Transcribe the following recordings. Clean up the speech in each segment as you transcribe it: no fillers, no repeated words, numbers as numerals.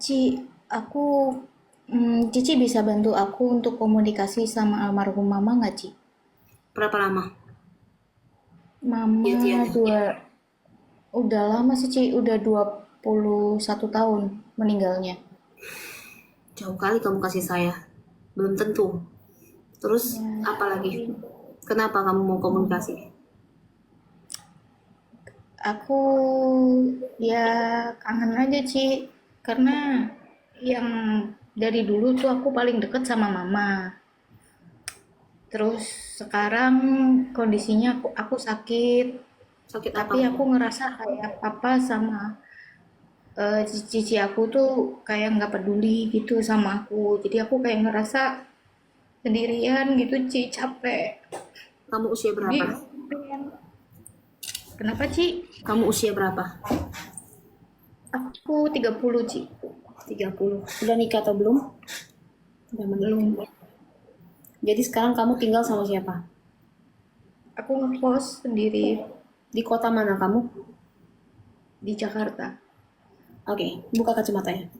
Ci, aku, Cici bisa bantu aku untuk komunikasi sama almarhum Mama nggak, Ci? Berapa lama Mama kejadiannya? udah lama sih, Ci. Udah 21 tahun meninggalnya. Jauh kali kamu kasih saya. Belum tentu. Terus Ya, apa lagi? tapi Kenapa kamu mau komunikasi? aku ya kangen aja, Ci. Karena yang dari dulu tuh aku paling deket sama Mama. Terus sekarang kondisinya aku sakit, Sakit apa tapi kamu? aku ngerasa kayak papa sama cici aku tuh kayak nggak peduli gitu sama aku. Jadi aku kayak ngerasa sendirian gitu, Ci, capek. Kamu usia Jadi berapa? pengen, kenapa, Ci? Kamu usia berapa? Aku 30, Ci. 30. Udah nikah atau belum? Udah menikah. Belum. Jadi sekarang kamu tinggal sama siapa? Aku ngekos sendiri Di kota mana kamu? di Jakarta. Oke, buka kacamatanya.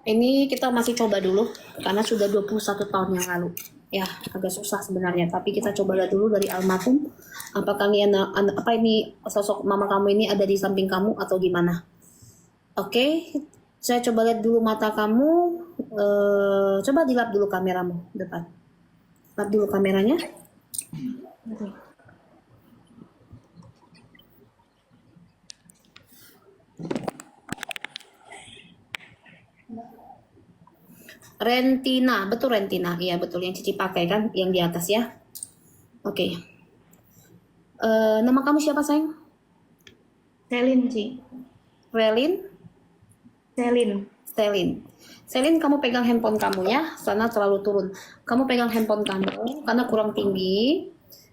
Ini kita masih coba dulu karena sudah 21 tahun yang lalu. Ya, agak susah sebenarnya, tapi kita coba lihat dulu dari almarhum. Apakah ini apa ini sosok mama kamu ini ada di samping kamu atau gimana? Oke, saya coba lihat dulu mata kamu. Coba dilap dulu kameramu depan. Lap dulu kameranya. Rentina, betul Rentina. Iya betul yang Cici pakai kan, yang di atas ya. Oke. Nama kamu siapa sayang? Selin, Ci. Relin, Selin. Stelin. Selin, kamu pegang handphone kamu ya, sana terlalu turun. Kamu pegang handphone kamu karena kurang tinggi.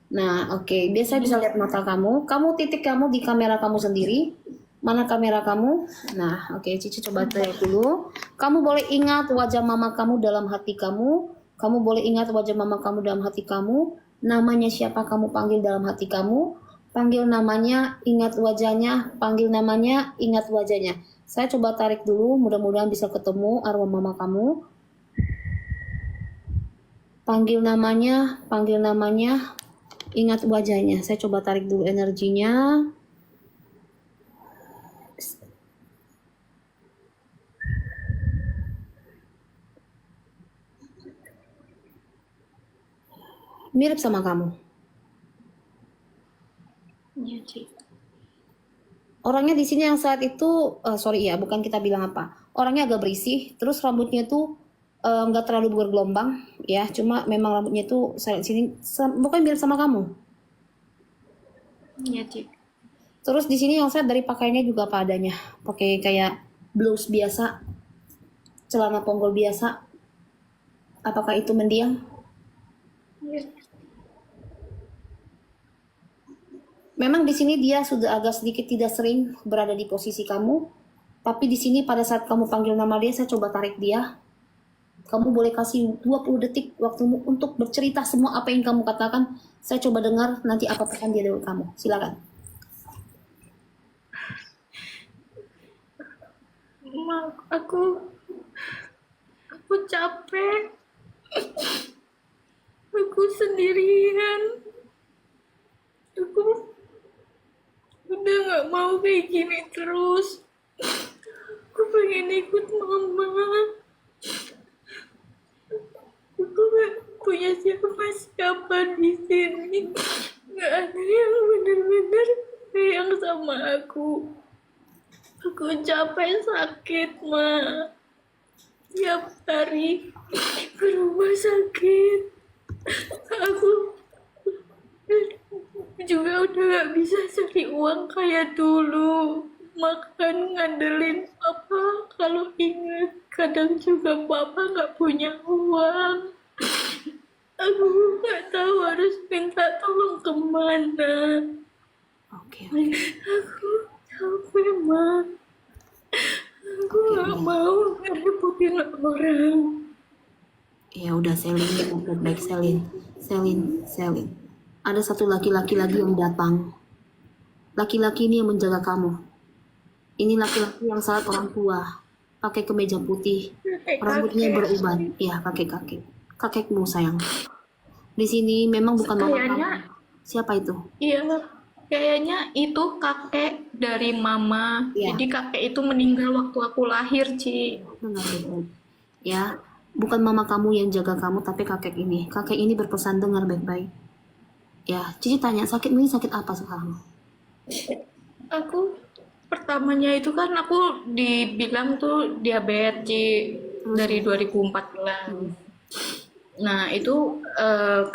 Nah, oke. Biasa bisa lihat mata kamu. Kamu titik kamu di kamera kamu sendiri. Mana kamera kamu? Nah, oke. Cici coba lihat dulu. Kamu boleh ingat wajah mama kamu dalam hati kamu. Kamu boleh ingat wajah mama kamu dalam hati kamu. Namanya siapa kamu panggil dalam hati kamu. Panggil namanya, ingat wajahnya. Panggil namanya, ingat wajahnya. Saya coba tarik dulu, mudah-mudahan bisa ketemu arwah mama kamu. Panggil namanya, ingat wajahnya. Saya coba tarik dulu energinya. Mirip sama kamu. Iya, Ci. Orangnya di sini yang saat itu, sorry ya, bukan kita bilang apa. Orangnya agak berisih, terus rambutnya tuh nggak terlalu bergelombang, ya. Cuma memang rambutnya tuh saya sini, bukan mirip sama kamu. Iya, Ci. Terus di sini yang saya dari pakaiannya juga apa adanya, pakai kayak blouse biasa, celana ponggol biasa. Apakah itu mendiang? Iya. Memang di sini dia sudah agak sedikit tidak sering berada di posisi kamu, tapi di sini pada saat kamu panggil nama dia, saya coba tarik dia. Kamu boleh kasih 20 detik waktumu untuk bercerita semua apa yang kamu katakan. Saya coba dengar nanti apa pesan dia dari kamu. Silakan. Ma, aku capek. Aku sendirian. Aku udah nggak mau kayak gini terus. Aku pengen ikut mama. Aku nggak punya siapa-siapa di sini. Nggak ada yang benar-benar sayang sama aku. Aku capek sakit, ma. Tiap hari ke rumah sakit. Aku juga udah gak bisa cari uang kayak dulu. Makan ngandelin papa kalau inget. Kadang juga papa gak punya uang. Aku gak tahu harus minta tolong kemana. Oke, oke. Aku capek, ma. Aku Oke, gak udah. mau ngerepotin orang. Ya udah Selin, baik Selin. Selin, Selin. Ada satu laki-laki lagi yang datang. Laki-laki ini yang menjaga kamu. Ini laki-laki yang sangat orang tua. Pakai kemeja putih, rambutnya kakek. beruban. Ya, kakek-kakek. Kakekmu sayang. Di sini memang bukan mama kamu. Kayaknya Siapa itu? iya, kayaknya itu kakek dari mama. Ya, Jadi kakek itu meninggal waktu aku lahir, Ci. dengar baik-baik. Ya, bukan mama kamu yang jaga kamu, tapi kakek ini. Kakek ini berpesan dengar baik-baik. Ya, Cici tanya, sakitmu ini sakit apa sekarang? Aku pertamanya itu kan aku dibilang tuh diabetes, Ci, dari 2014. Nah, itu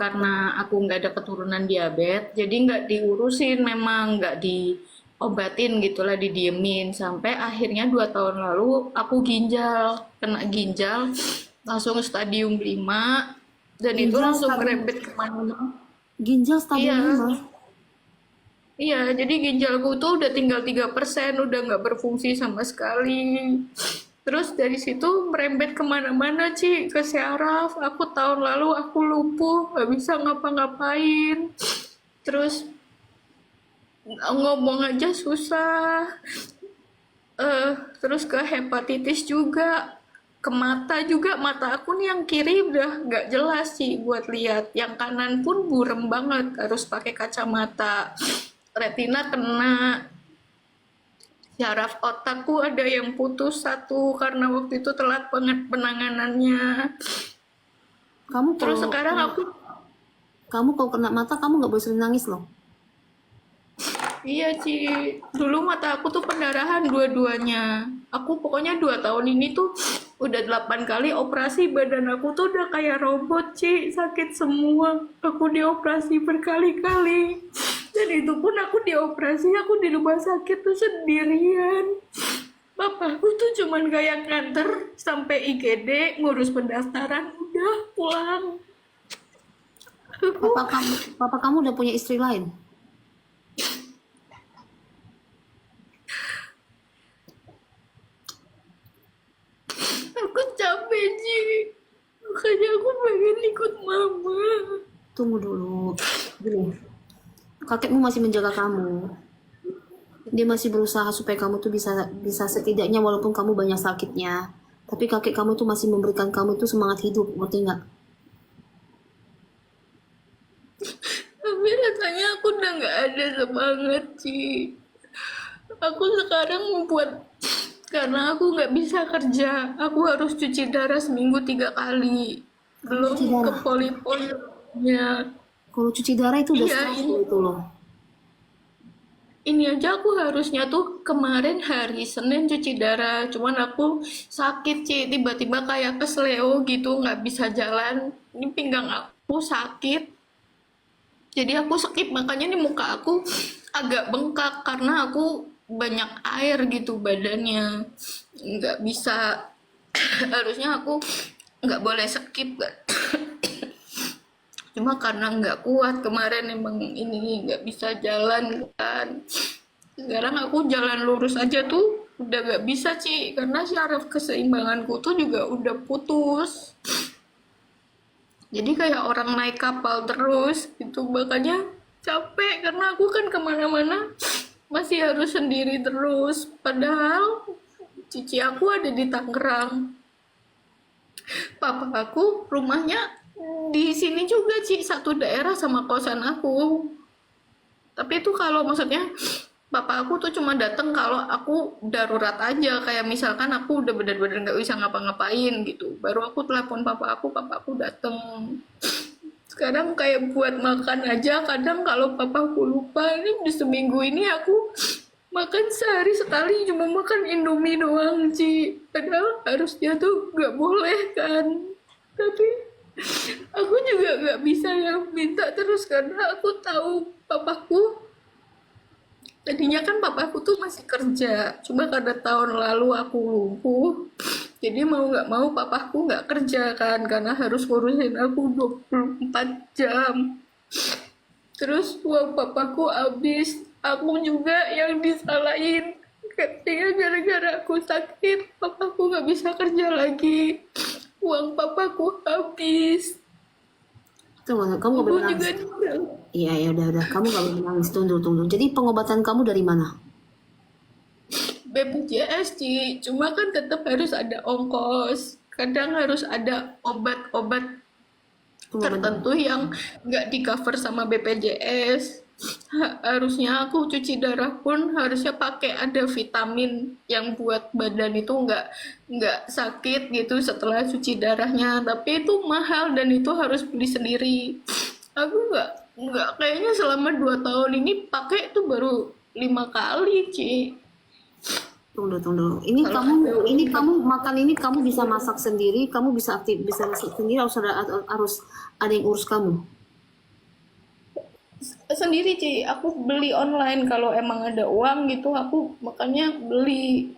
karena aku nggak ada keturunan diabetes, jadi nggak diurusin, memang nggak diobatin gitulah, didiemin. Sampai akhirnya 2 tahun lalu aku kena ginjal, langsung stadium 5, dan itu Ginjal langsung stadium, merembet kemana-mana. ginjal stadium Iya, 5. iya, jadi ginjalku tuh udah tinggal 3%, udah nggak berfungsi sama sekali. Terus dari situ merembet kemana-mana, Ci, ke syaraf. Aku tahun lalu aku lumpuh, nggak bisa ngapa-ngapain. Terus ngomong aja susah. Eh, terus ke hepatitis juga, ke mata juga. Mata aku nih yang kiri udah nggak jelas sih buat lihat. Yang kanan pun burem banget, harus pakai kacamata. Retina kena, syaraf otakku ada yang putus satu karena waktu itu telat banget penanganannya. Kamu Terus kalau sekarang aku, kamu kalau kena mata, kamu nggak boleh sering nangis loh. iya Ci, dulu mata aku tuh pendarahan dua-duanya. Aku pokoknya 2 tahun ini tuh udah 8 kali operasi, badan aku tuh udah kayak robot, Ci, sakit semua. Aku dioperasi berkali-kali. Dan itu pun aku dioperasi, aku di rumah sakit tuh sendirian. Bapakku tuh cuman kayak nganter sampai IGD, ngurus pendaftaran, udah pulang. Aku, Papa kamu udah punya istri lain. aku capek Ci. Makanya aku pengen ikut mama. Tunggu dulu. Gini, kakekmu masih menjaga kamu. Dia masih berusaha supaya kamu tuh bisa bisa setidaknya walaupun kamu banyak sakitnya. Tapi kakek kamu tuh masih memberikan kamu tuh semangat hidup, ngerti nggak? Tapi rasanya aku udah nggak ada semangat Ci. Aku sekarang membuat, karena aku nggak bisa kerja, aku harus cuci darah seminggu 3 kali, Kamu cuci belum ke darah. poli-polinya. Kalau cuci darah itu udah Iya, stres loh itu loh. ini aja aku harusnya tuh kemarin hari Senin cuci darah, cuman aku sakit Ci, tiba-tiba kayak kesleo gitu, nggak bisa jalan. Ini pinggang aku sakit, jadi aku skip, makanya nih muka aku agak bengkak karena aku banyak air gitu badannya, nggak bisa. Harusnya aku nggak boleh skip kan. Cuma karena nggak kuat kemarin, emang ini nggak bisa jalan kan. Sekarang aku jalan lurus aja tuh udah nggak bisa Ci, karena syaraf keseimbanganku tuh juga udah putus. Jadi kayak orang naik kapal terus gitu, makanya capek karena aku kan kemana-mana masih harus sendiri terus. Padahal cici aku ada di Tangerang, papa aku rumahnya di sini juga Ci, satu daerah sama kosan aku. Tapi itu kalau maksudnya papa aku tuh cuma dateng kalau aku darurat aja, kayak misalkan aku udah bener-bener nggak bisa ngapa-ngapain gitu, baru aku telepon papa aku dateng. Sekarang kayak buat makan aja kadang kalau papaku lupa, ini di seminggu ini aku makan sehari sekali cuma makan Indomie doang Ci, padahal harusnya tuh nggak boleh kan. Tapi aku juga nggak bisa yang minta terus karena aku tahu papaku, tadinya kan papaku tuh masih kerja, cuma karena tahun lalu aku lumpuh, jadi mau nggak mau papaku nggak kerja kan, karena harus ngurusin aku 24 jam. Terus uang papaku habis, aku juga yang disalahin. Katanya gara-gara aku sakit, papaku nggak bisa kerja lagi. Uang papaku habis. Tunggu, kamu nggak Ibu boleh juga nangis. tinggal. Iya, ya udah. Kamu nggak boleh nangis. Tunggu. Jadi pengobatan kamu dari mana? BPJS, Ci. Cuma kan tetap harus ada ongkos. Kadang harus ada obat-obat Tunggu bentar. tertentu yang nggak di cover sama BPJS. Harusnya aku cuci darah pun harusnya pakai ada vitamin yang buat badan itu nggak sakit gitu setelah cuci darahnya. Tapi itu mahal dan itu harus beli sendiri. Aku nggak kayaknya selama 2 tahun ini pakai itu baru 5 kali, Ci. Tunggu. Ini Kalau kamu makan ini kamu bisa masak sendiri, kamu bisa bisa masak sendiri, harus ada yang urus kamu. sendiri, Ci. Aku beli online kalau emang ada uang gitu. Aku makanya beli.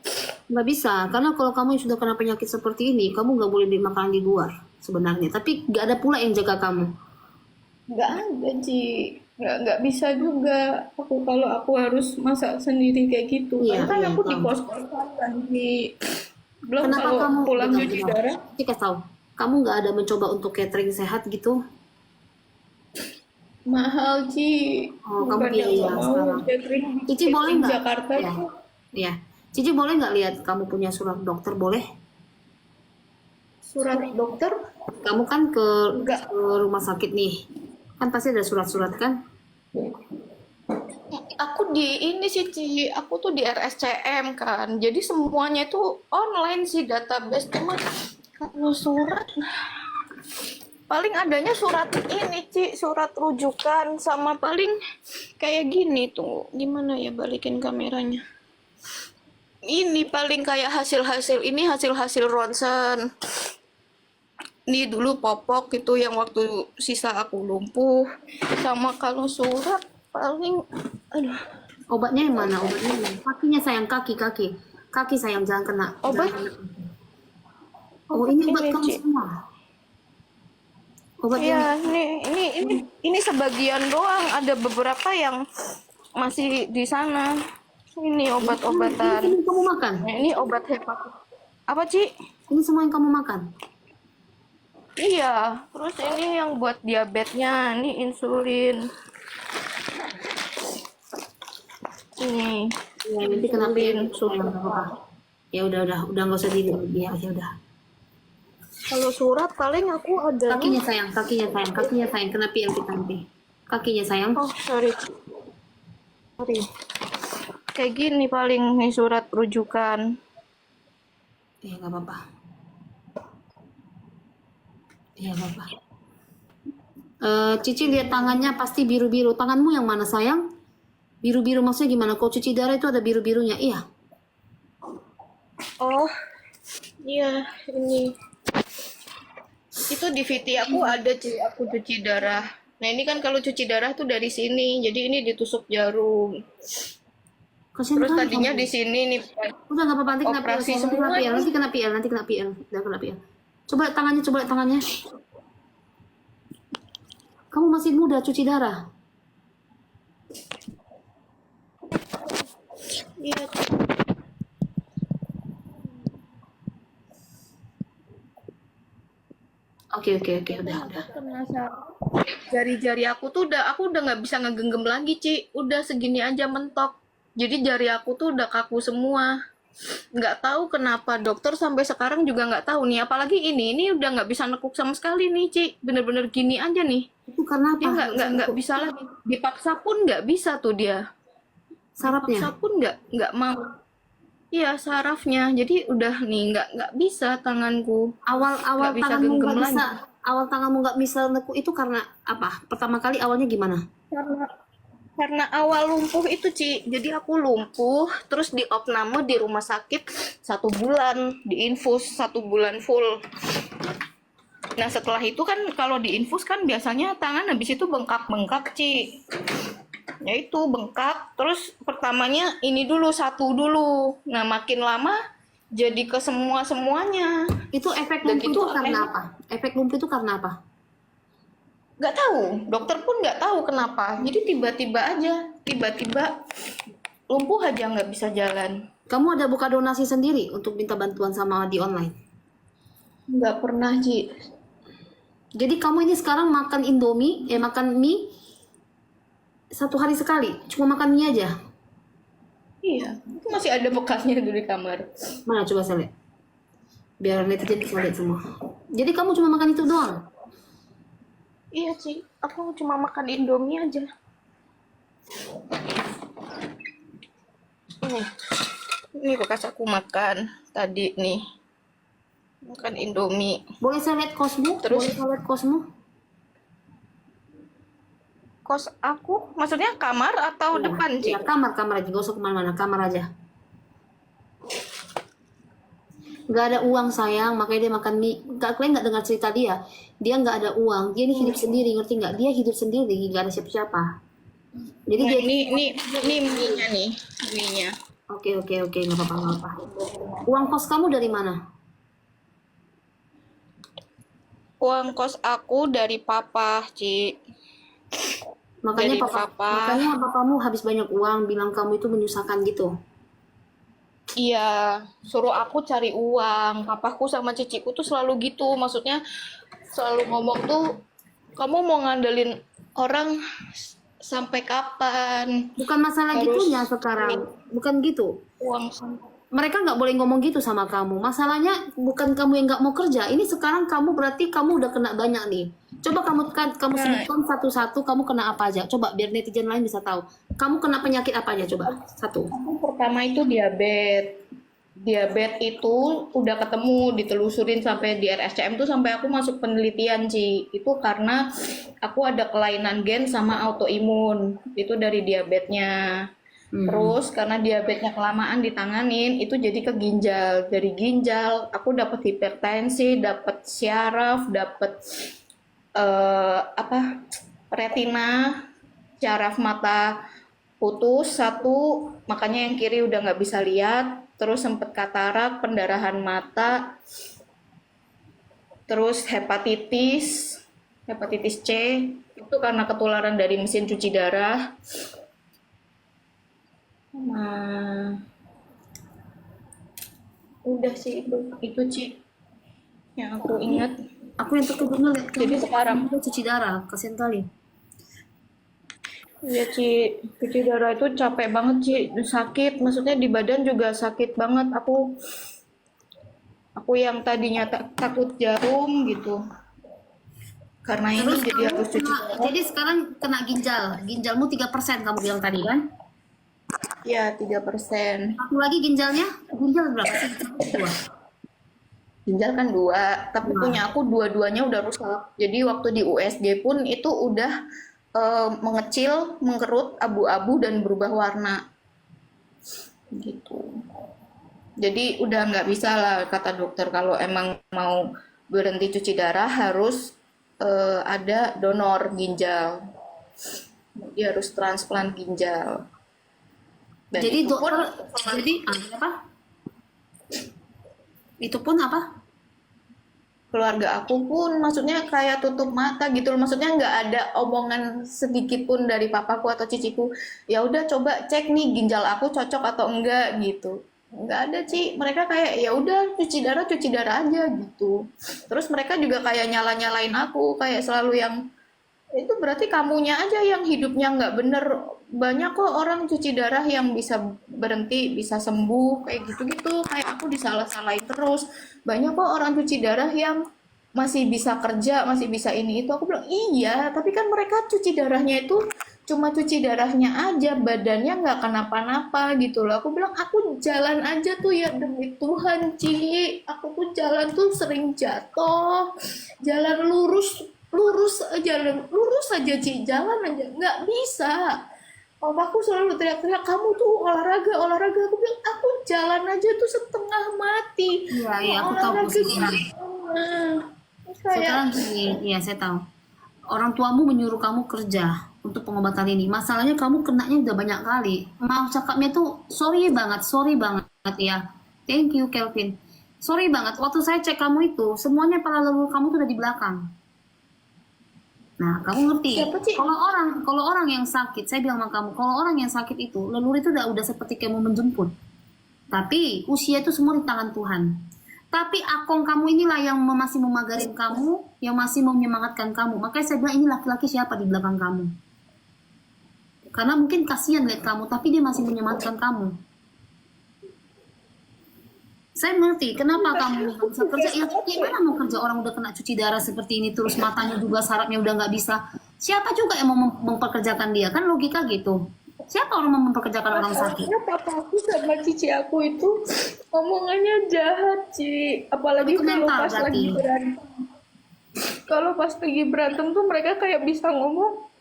Nggak bisa, karena kalau kamu sudah kena penyakit seperti ini, kamu nggak boleh beli makanan di luar sebenarnya. Tapi nggak ada pula yang jaga kamu. Nggak ada, Ci. Nggak bisa juga aku kalau aku harus masak sendiri kayak gitu. Iya, Karena kan iya, aku di paham. kos-kosan kan, Ci. Belum Kenapa kalau kamu pulang bentar, cuci bentar. darah. Cici kasih tahu, kamu nggak ada mencoba untuk catering sehat gitu? Mahal, Ci. Oh, kamu Bukan yang biaya nggak mau sekarang. catering Cici boleh catering nggak? Jakarta, Ya, Ci. ya. Cici boleh nggak lihat kamu punya surat dokter? Boleh? Surat dokter Kamu kan enggak. ke rumah sakit nih, kan pasti ada surat-surat kan? Aku di ini sih, Ci. Aku tuh di RSCM kan. Jadi semuanya itu online sih database. Cuma kalau surat paling adanya surat ini, Ci, surat rujukan sama paling kayak gini tuh. Gimana ya balikin kameranya? Ini paling kayak hasil-hasil ronsen. Ini dulu popok itu yang waktu sisa aku lumpuh. Sama kalau surat paling aduh, Obatnya yang mana? Obatnya yang mana? Kakinya sayang, kaki sayang, jangan kena. obat Jangan kena. Oh, ini obat kamu Ci. semua. Obat yang Iya, ini sebagian doang. Ada beberapa yang masih di sana. Ini ini obat-obatan. yang kamu makan. Nah, ini obat hepatitis. Apa, Ci? Ini semua yang kamu makan. Iya, terus ini yang buat diabetesnya, ini insulin. Ini Ya, nanti kenapa ya? insulin. Sayang, nggak apa-apa. Ya udah nggak usah di ya udah. Kalau surat paling aku adanya. Kakinya sayang, kena PLT nanti. Kakinya sayang. Oh, sorry. Sorry. Kayak gini paling nih surat rujukan. Ya nggak apa-apa. Ya nggak apa. Cici lihat tangannya pasti biru-biru. Tanganmu yang mana sayang? Biru-biru maksudnya gimana? Kalau cuci darah itu ada biru-birunya. Iya. Oh, iya, ini. Itu di VT aku ada, Ci, aku cuci darah. Nah, ini kan kalau cuci darah tuh dari sini. Jadi ini ditusuk jarum. Kasian Terus kan tadinya kamu. di sini nih Udah nggak apa-apa, nanti kena PL, operasi sayang. semua. Nanti kena PL, udah kena PL. Coba lihat tangannya. Kamu masih muda cuci darah. Iya, Oke, udah. kena saraf. Jari-jari aku udah nggak bisa ngegenggam lagi, Ci. Udah segini aja mentok. Jadi jari aku tuh udah kaku semua. Nggak tahu kenapa dokter sampai sekarang juga nggak tahu nih. Apalagi ini udah nggak bisa nekuk sama sekali nih, Ci. Bener-bener gini aja nih. Itu karena Dia apa? nggak bisa lagi. Dipaksa pun nggak bisa tuh dia. Sarafnya. Dipaksa pun nggak mau. Iya, sarafnya. Jadi udah nih nggak bisa tanganku. Awal Nggak bisa tanganmu genggam nggak lagi. bisa, awal tanganmu nggak bisa nekuk itu karena apa? Pertama kali awalnya gimana? Karena awal lumpuh itu, Ci. Jadi aku lumpuh, terus diopname di rumah sakit 1 bulan, diinfus 1 bulan full. Nah setelah itu kan kalau diinfus kan biasanya tangan habis itu bengkak-bengkak, Ci. Ya itu bengkak, terus pertamanya ini dulu satu dulu. Nah makin lama jadi ke semuanya. Itu efek Dan lumpuh itu itu karena apa? Efek lumpuh itu karena apa? nggak tahu, dokter pun nggak tahu kenapa. Jadi tiba-tiba lumpuh aja nggak bisa jalan. Kamu ada buka donasi sendiri untuk minta bantuan sama di online? Nggak pernah, Ci. Jadi kamu ini sekarang makan Indomie, makan mie 1 hari sekali, cuma makan mie aja. Iya, itu masih ada bekasnya dulu di kamar. Mana coba saya lihat. Biar netizen bisa lihat semua. Jadi kamu cuma makan itu doang. Iya sih, aku cuma makan Indomie aja. Ini bekas aku makan tadi nih. Makan Indomie. Boleh saya lihat kosmu? Terus? Boleh saya lihat kosmu? Kos aku, maksudnya kamar atau Iya, depan sih? iya, kamar aja, gak usah kemana-mana, kamar aja. Gak ada uang sayang, makanya dia makan mie. Kalian nggak dengar cerita dia? Dia nggak ada uang, dia ini hidup sendiri, ngerti nggak? Dia hidup sendiri, nggak ada siapa-siapa. Jadi Nah, dia, ini mie-nya nih, mie-nya. oke, nggak apa-apa, nggak apa. Uang kos kamu dari mana? Uang kos aku dari papa, Ci. Makanya Dari papa. makanya papamu habis banyak uang, bilang kamu itu menyusahkan gitu. Iya, suruh aku cari uang. Papaku sama ciciku tuh selalu gitu. Maksudnya selalu ngomong tuh, kamu mau ngandelin orang sampai kapan? Bukan masalah Harus gitunya sekarang, bukan gitu. uang. Mereka nggak boleh ngomong gitu sama kamu. Masalahnya bukan kamu yang nggak mau kerja. Ini sekarang kamu berarti kamu udah kena banyak nih. Coba kamu sebutkan satu-satu kamu kena apa aja. Coba biar netizen lain bisa tahu. Kamu kena penyakit apa aja coba? Satu. Aku pertama itu diabetes. Diabetes itu udah ketemu, ditelusurin sampai di RSCM tuh sampai aku masuk penelitian, Ci. Itu karena aku ada kelainan gen sama autoimun. Itu dari diabetesnya. Terus karena diabetesnya kelamaan ditanganin, itu jadi ke ginjal. Dari ginjal aku dapat hipertensi, dapat syaraf, dapat retina, syaraf mata putus satu, makanya yang kiri udah nggak bisa lihat. Terus sempet katarak, pendarahan mata, terus hepatitis C, itu karena ketularan dari mesin cuci darah. Nah, udah sih itu Ci yang aku ingat. Aku yang terkejutnya lihat Jadi sekarang kamu cuci darah, kasihan kali. iya Ci, cuci darah itu capek banget Ci, sakit, maksudnya di badan juga sakit banget. Aku yang tadinya takut jarum gitu, karena ini Terus jadi kamu harus cuci kena- darah. jadi sekarang kena ginjalmu 3% kamu bilang tadi kan? Ya 3%. Satu lagi ginjalnya berapa sih? Dua. Ginjal kan 2, tapi punya aku dua-duanya udah rusak. Jadi waktu di USG pun itu udah mengecil, mengkerut, abu-abu dan berubah warna. Gitu. Jadi udah nggak bisa lah kata dokter kalau emang mau berhenti cuci darah harus ada donor ginjal. Dia harus transplant ginjal. Dan Jadi itu pun dokter, jadi apa? Itu pun apa? keluarga aku pun maksudnya kayak tutup mata gitu loh, maksudnya nggak ada omongan sedikit pun dari papaku atau ciciku, ya udah coba cek nih ginjal aku cocok atau enggak gitu, nggak ada Ci, mereka kayak ya udah cuci darah aja gitu. Terus mereka juga kayak nyalain aku, kayak selalu yang itu berarti kamunya aja yang hidupnya nggak bener, banyak kok orang cuci darah yang bisa berhenti, bisa sembuh, kayak gitu-gitu, kayak aku disalah-salahin terus. Banyak kok orang cuci darah yang masih bisa kerja, masih bisa ini itu. Aku bilang, iya, tapi kan mereka cuci darahnya itu cuma cuci darahnya aja, badannya nggak kenapa-napa gitu loh. Aku bilang, aku jalan aja tuh ya demi Tuhan, Ci. Aku tuh jalan tuh sering jatuh, jalan lurus aja Ci, jalan aja nggak bisa. Papaku selalu teriak-teriak, kamu tuh olahraga. Aku bilang, aku jalan aja tuh setengah mati. Iya, aku tahu Olahraga posisinya. gimana? Sekarang Kayak gini, iya saya tahu. Orang tuamu menyuruh kamu kerja untuk pengobatan ini. Masalahnya kamu kenanya udah banyak kali. Mau cakapnya tuh sorry banget ya. Thank you Kelvin. Sorry banget. Waktu saya cek kamu itu, semuanya para leluhur kamu tuh udah di belakang. Nah, kamu ngerti? siapa Ci? Kalau orang yang sakit, saya bilang sama kamu, kalau orang yang sakit itu, leluhur itu udah seperti kamu menjemput. Tapi usia itu semua di tangan Tuhan. Tapi akong kamu inilah yang masih memagarin kamu, yang masih menyemangatkan kamu. Makanya saya bilang ini laki-laki siapa di belakang kamu. Karena mungkin kasihan lihat kamu, tapi dia masih menyemangatkan kamu. Saya mengerti, kenapa kamu nggak bisa kerja? Ya, gimana mau kerja orang udah kena cuci darah seperti ini, terus matanya juga sarafnya udah nggak bisa. Siapa juga yang mau memperkerjakan dia? Kan logika gitu. Siapa orang mau memperkerjakan orang sakit? Masalahnya papa aku sama cici aku itu omongannya jahat, Ci. Apalagi Itu kalau mental pas berarti. lagi berantem. Kalau pas lagi berantem tuh mereka kayak bisa ngomong,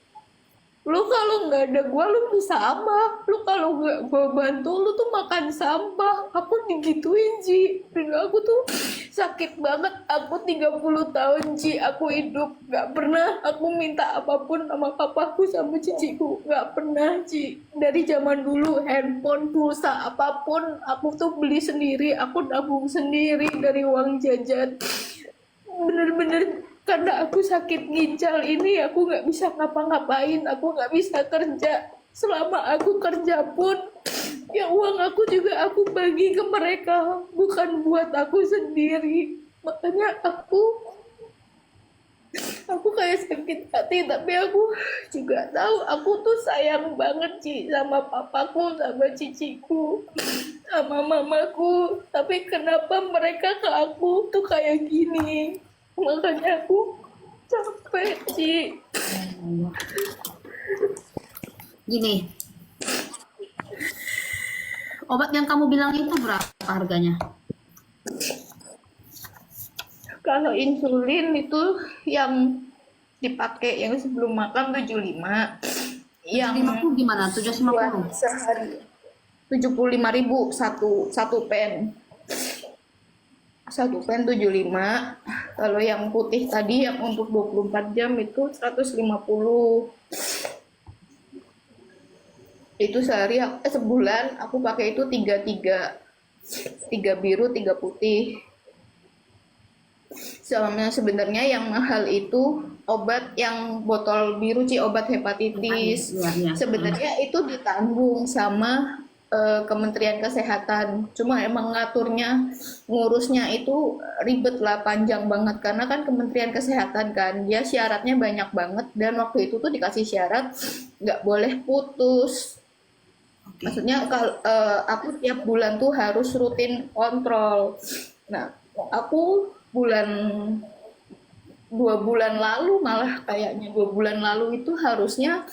lu kalau nggak ada gua lu bisa apa? Lu kalau nggak gua bantu lu tuh makan sampah. Aku digituin, Ci. Dan aku tuh sakit banget. Aku 30 tahun, Ci. Aku hidup nggak pernah aku minta apapun sama papaku sama ciciku. Nggak pernah, Ci. Dari zaman dulu handphone, pulsa, apapun aku tuh beli sendiri. Aku nabung sendiri dari uang jajan. Bener-bener karena aku sakit ginjal ini aku nggak bisa ngapa-ngapain, aku nggak bisa kerja. Selama aku kerja pun ya uang aku juga aku bagi ke mereka, bukan buat aku sendiri. Makanya aku kayak sakit hati, tapi aku juga tahu aku tuh sayang banget Ci sama papaku, sama ciciku, sama mamaku. Tapi kenapa mereka ke aku tuh kayak gini? Makanya aku capek, Ci. Gini, obat yang kamu bilang itu berapa harganya? Kalau insulin itu yang dipakai yang sebelum makan 75. Yang 50 gimana? 750? buat sehari 75.000 satu pen. Satu pen 75. Kalau yang putih tadi yang untuk 24 jam itu 150. Itu sehari sebulan aku pakai itu 3 biru 3 putih. Sebenarnya yang mahal itu obat yang botol biru, Ci, obat hepatitis. Iya. Sebenarnya itu ditanggung sama Kementerian Kesehatan. Cuma emang ngaturnya, ngurusnya itu ribet lah, panjang banget. Karena kan Kementerian Kesehatan kan, dia syaratnya banyak banget. Dan waktu itu tuh dikasih syarat, nggak boleh putus. Maksudnya kalau aku tiap bulan tuh harus rutin kontrol. Nah, aku 2 bulan lalu, malah kayaknya 2 bulan lalu itu harusnya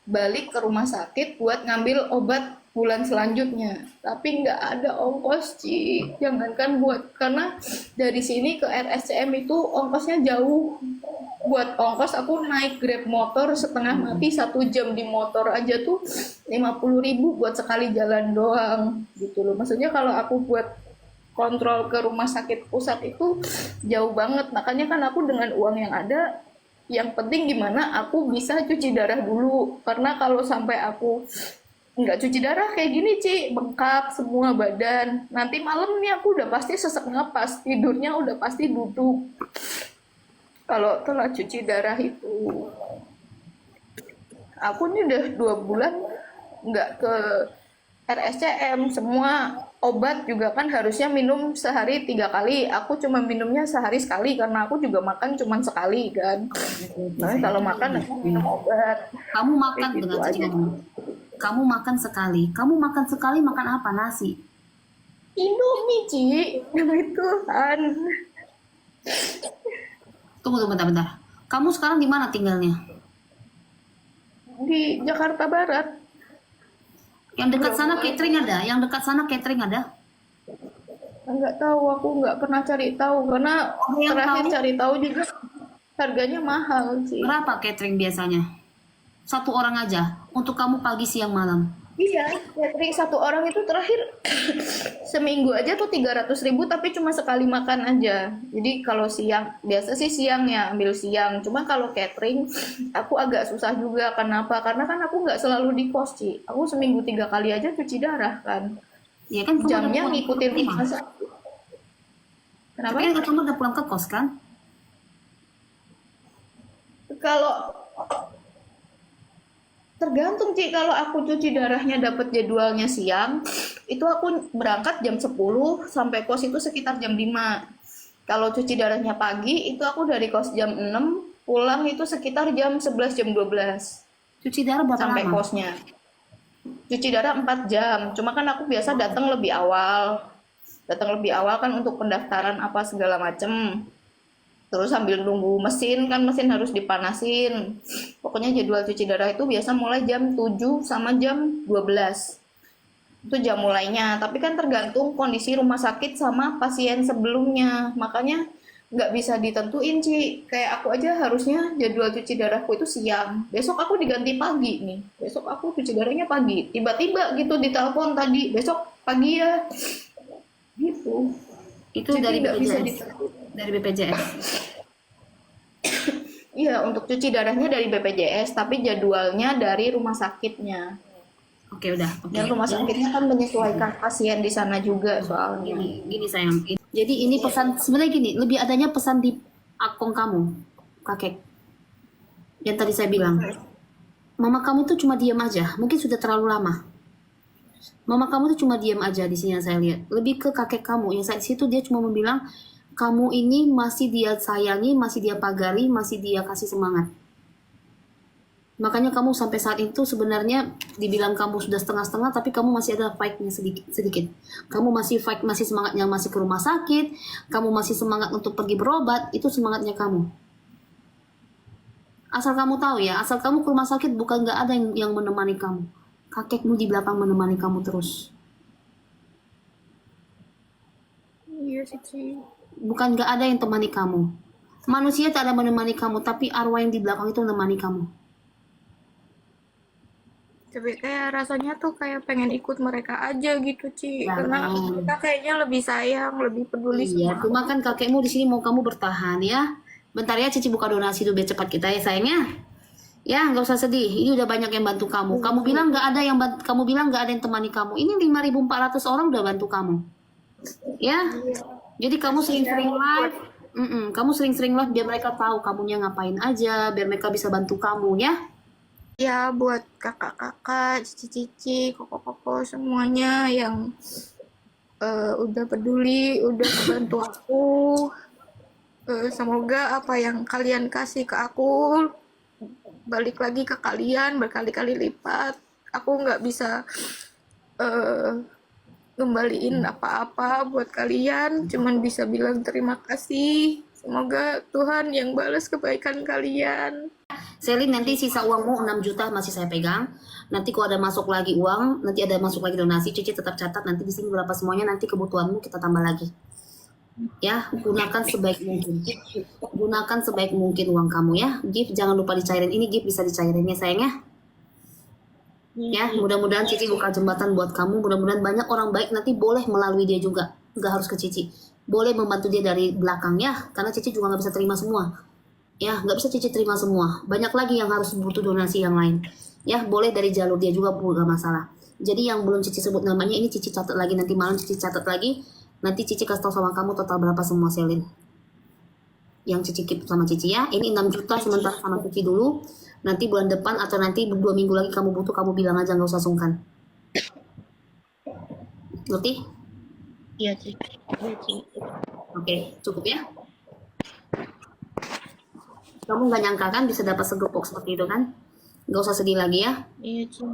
balik ke rumah sakit buat ngambil obat bulan selanjutnya, tapi nggak ada ongkos, Ci. Jangankan buat, karena dari sini ke RSCM itu ongkosnya jauh. Buat ongkos aku naik Grab motor setengah mati 1 jam di motor aja tuh 50.000 buat sekali jalan doang gitu loh. Maksudnya kalau aku buat kontrol ke rumah sakit pusat itu jauh banget. Makanya kan aku dengan uang yang ada, yang penting gimana aku bisa cuci darah dulu. Karena kalau sampai aku nggak cuci darah kayak gini, Ci, bengkak semua badan. Nanti malam nih aku udah pasti sesak napas, tidurnya udah pasti duduk. Kalau telah cuci darah itu, aku nih udah 2 bulan nggak ke RSCM. Semua obat juga kan harusnya minum sehari 3 kali. Aku cuma minumnya sehari sekali karena aku juga makan cuma sekali kan. Nah, kalau makan aku minum obat. Kamu makan Gitu dengan aja. kamu makan sekali. Kamu makan sekali makan apa? Nasi. Indomie, Ci. Demi Tuhan. Tunggu bentar. Kamu sekarang di mana tinggalnya? Di Jakarta Barat. Yang dekat sana catering ada? Yang dekat sana catering ada? Nggak tahu, aku nggak pernah cari tahu karena Yang terakhir tahu? cari tahu juga harganya mahal, Ci. Berapa catering biasanya? 1 orang aja untuk kamu pagi siang malam. Iya, catering 1 orang itu terakhir seminggu aja tuh 300.000, tapi cuma sekali makan aja. Jadi kalau siang, biasa sih siang ya ambil siang. Cuma kalau catering aku agak susah juga. Kenapa? Karena kan aku nggak selalu di kos, Ci. Aku seminggu 3 kali aja cuci darah kan. Iya kan kamu udah Jamnya pulang ngikutin ke rumah. masa. Kenapa? Tapi kan kamu udah pulang ke kos kan? Kalau tergantung, Ci. Kalau aku cuci darahnya dapat jadwalnya siang, itu aku berangkat jam 10 sampai kos itu sekitar jam 5. Kalau cuci darahnya pagi itu aku dari kos jam 6 pulang itu sekitar jam 11 jam 12 Cuci darah berapa sampai lama? kosnya. Cuci darah 4 jam. Cuma kan aku biasa datang lebih awal. Datang lebih awal kan untuk pendaftaran apa segala macem. Terus sambil nunggu mesin kan mesin harus dipanasin. Pokoknya jadwal cuci darah itu biasa mulai jam 7 sama jam 12. Itu jam mulainya, tapi kan tergantung kondisi rumah sakit sama pasien sebelumnya, makanya nggak bisa ditentuin Ci. Kayak aku aja harusnya jadwal cuci darahku itu siang, besok aku diganti pagi nih, besok aku cuci darahnya pagi, tiba-tiba gitu ditelepon tadi besok pagi ya, gitu. Itu Jadi dari nggak bisa BPJS. ditentuin. Dari BPJS. Iya, untuk cuci darahnya dari BPJS, tapi jadwalnya dari rumah sakitnya. Oke, udah. Oke. Dan rumah sakitnya kan menyesuaikan pasien di sana juga soalnya. Gini sayang. Jadi ini pesan sebenarnya gini, lebih adanya pesan di akun kamu, kakek. Yang tadi saya bilang, mama kamu tuh cuma diam aja, mungkin sudah terlalu lama. Mama kamu tuh cuma diam aja di sini yang saya lihat. Lebih ke kakek kamu yang saat situ dia cuma bilang kamu ini masih dia sayangi, masih dia pagari, masih dia kasih semangat. Makanya kamu sampai saat itu sebenarnya dibilang kamu sudah setengah-setengah, tapi kamu masih ada fight-nya sedikit. Kamu masih fight, masih semangatnya masih ke rumah sakit, kamu masih semangat untuk pergi berobat, itu semangatnya kamu. Asal kamu tahu ya, asal kamu ke rumah sakit bukan nggak ada yang menemani kamu. Kakekmu di belakang menemani kamu terus. Iya sih Ci. Bukan nggak ada yang temani kamu. Manusia tak ada menemani kamu, tapi arwah yang di belakang itu menemani kamu. Tapi kayak rasanya tuh kayak pengen ikut mereka aja gitu Ci, karena Jangan. mereka kayaknya lebih sayang, lebih peduli Iya, sama cuma kan kakekmu di sini mau kamu bertahan ya. Bentar ya Cici buka donasi dulu biar cepat kita ya sayangnya. Ya, nggak usah sedih. Ini udah banyak yang bantu kamu. Kamu bilang nggak ada yang kamu bilang nggak ada yang temani kamu. Ini 5.400 orang udah bantu kamu. Ya. Jadi kamu sering-sering live. Kamu sering-sering live biar mereka tahu kamunya ngapain aja, biar mereka bisa bantu kamu ya. ya buat kakak-kakak, cici-cici, koko-koko semuanya yang udah peduli, udah bantu aku. Semoga apa yang kalian kasih ke aku balik lagi ke kalian berkali-kali lipat. Aku nggak bisa ngembaliin apa-apa buat kalian, cuman bisa bilang terima kasih. Semoga Tuhan yang balas kebaikan kalian. Selin, nanti sisa uangmu 6 juta masih saya pegang. Nanti kalau ada masuk lagi uang, nanti ada masuk lagi donasi, Cici tetap catat nanti di sini berapa semuanya, nanti kebutuhanmu kita tambah lagi. Ya, gunakan sebaik mungkin. Gunakan sebaik mungkin uang kamu ya. Gift jangan lupa dicairin. Ini gift bisa dicairin ya sayangnya. Ya, mudah-mudahan Cici buka jembatan buat kamu. Mudah-mudahan banyak orang baik nanti boleh melalui dia juga. Nggak harus ke Cici. Boleh membantu dia dari belakang ya. Karena Cici juga nggak bisa terima semua. Ya, nggak bisa Cici terima semua. Banyak lagi yang harus butuh donasi yang lain. Ya, boleh dari jalur dia juga nggak masalah. Jadi yang belum Cici sebut namanya ini Cici catat lagi. Nanti malam Cici catat lagi. Nanti Cici kasih tahu sama kamu total berapa semua Selin. Yang Cici keep sama Cici ya. Ini 6 juta sementara sama Cici dulu. Nanti bulan depan atau nanti 2 minggu lagi kamu butuh, kamu bilang aja, nggak usah sungkan. Ngerti? Iya Ci. Oke, cukup ya. Kamu nggak nyangka kan bisa dapat segepok seperti itu kan? Nggak usah sedih lagi ya. Iya Ci.